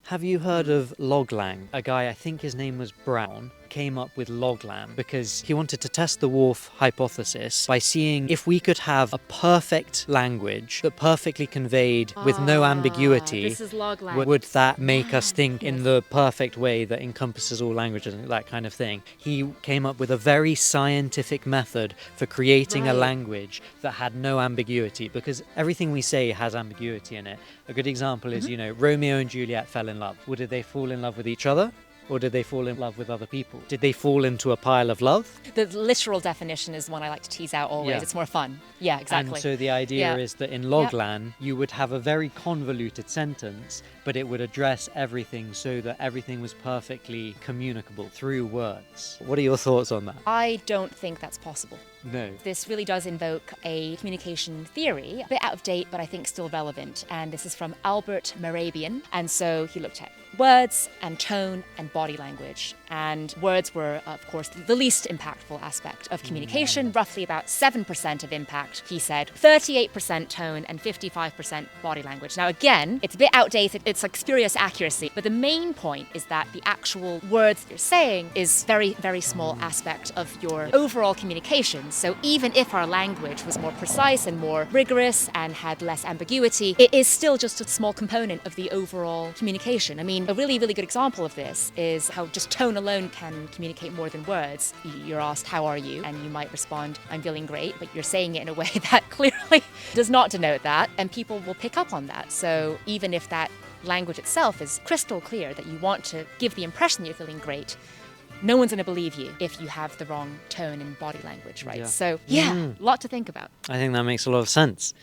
Have you heard of LogLan? A guy, I think his name was Brown, came up with LogLan because he wanted to test the Whorf hypothesis by seeing if we could have a perfect language that perfectly conveyed with no ambiguity. This is LogLan. Would that make us think in the perfect way that encompasses all languages and that kind of thing? He came up with a very scientific method for creating a language that had no ambiguity, because everything we say has ambiguity in it. A good example is, Romeo and Juliet fell in love. Well, did they fall in love with each other? Or did they fall in love with other people? Did they fall into a pile of love? The literal definition is one I like to tease out always. Yeah. It's more fun. Yeah, exactly. And so the idea is that in LogLan, you would have a very convoluted sentence, but it would address everything so that everything was perfectly communicable through words. What are your thoughts on that? I don't think that's possible. No. This really does invoke a communication theory, a bit out of date, but I think still relevant. And this is from Albert Mehrabian. And so he looked at words and tone and body language. And words were, of course, the least impactful aspect of communication, roughly about 7% of impact, he said, 38% tone and 55% body language. Now, again, it's a bit outdated. It's like spurious accuracy. But the main point is that the actual words that you're saying is very, very small aspect of your overall communication. So even if our language was more precise and more rigorous and had less ambiguity, it is still just a small component of the overall communication. I mean, a really, really good example of this is how just tone alone can communicate more than words. You're asked, how are you? And you might respond, I'm feeling great, but you're saying it in a way that clearly does not denote that, and people will pick up on that. So even if that language itself is crystal clear that you want to give the impression that you're feeling great, no one's going to believe you if you have the wrong tone and body language, right? Yeah. So, a lot to think about. I think that makes a lot of sense.